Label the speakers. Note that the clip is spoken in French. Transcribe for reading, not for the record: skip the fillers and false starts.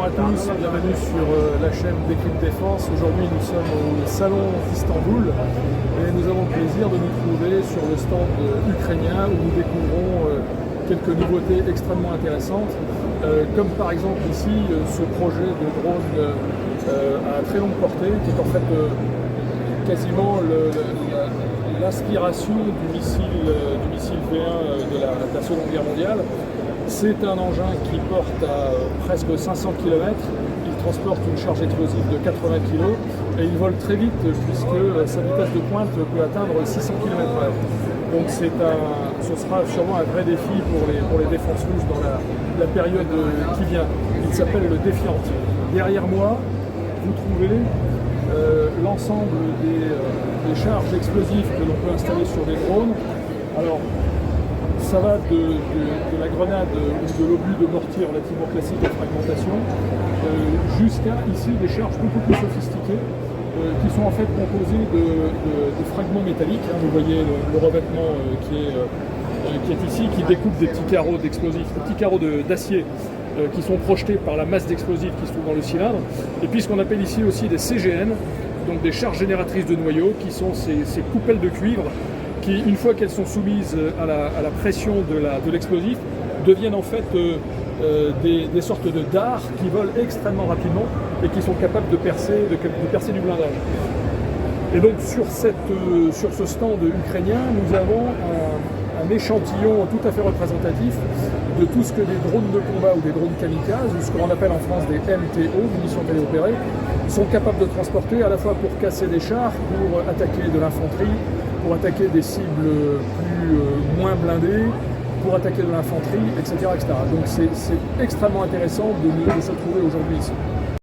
Speaker 1: à tous et bienvenue sur la chaîne d'Équipe Défense. Aujourd'hui nous sommes au salon d'Istanbul et nous avons le plaisir de nous trouver sur le stand ukrainien où nous découvrons quelques nouveautés extrêmement intéressantes, comme par exemple ici ce projet de drone à très longue portée qui est en fait quasiment l'inspiration du missile V1 de la Seconde Guerre mondiale. C'est un engin qui porte à presque 500 km, il transporte une charge explosive de 80 kg et il vole très vite puisque sa vitesse de pointe peut atteindre 600 km/h. Donc ce sera sûrement un vrai défi pour les défenses russes dans la période qui vient. Il s'appelle le Defiant. Derrière moi, vous trouvez l'ensemble des charges explosives que l'on peut installer sur des drones. Alors, ça va de la grenade ou de l'obus de mortier relativement classique de fragmentation jusqu'à ici des charges beaucoup plus sophistiquées qui sont en fait composées de fragments métalliques. Vous voyez le revêtement qui est ici, qui découpe des petits carreaux d'explosifs, des petits carreaux d'acier qui sont projetés par la masse d'explosifs qui se trouve dans le cylindre. Et puis ce qu'on appelle ici aussi des CGN, donc des charges génératrices de noyaux, qui sont ces coupelles de cuivre qui, une fois qu'elles sont soumises à la pression de l'explosif, deviennent en fait des sortes de dards qui volent extrêmement rapidement et qui sont capables de percer du blindage. Et donc sur ce stand ukrainien, nous avons un échantillon tout à fait représentatif de tout ce que des drones de combat ou des drones kamikazes, ou ce qu'on appelle en France des MTO, munitions téléopérées, sont capables de transporter à la fois pour casser des chars, pour attaquer de l'infanterie, pour attaquer des cibles moins blindées, pour attaquer de l'infanterie, etc., etc. Donc c'est extrêmement intéressant de se trouver aujourd'hui ici.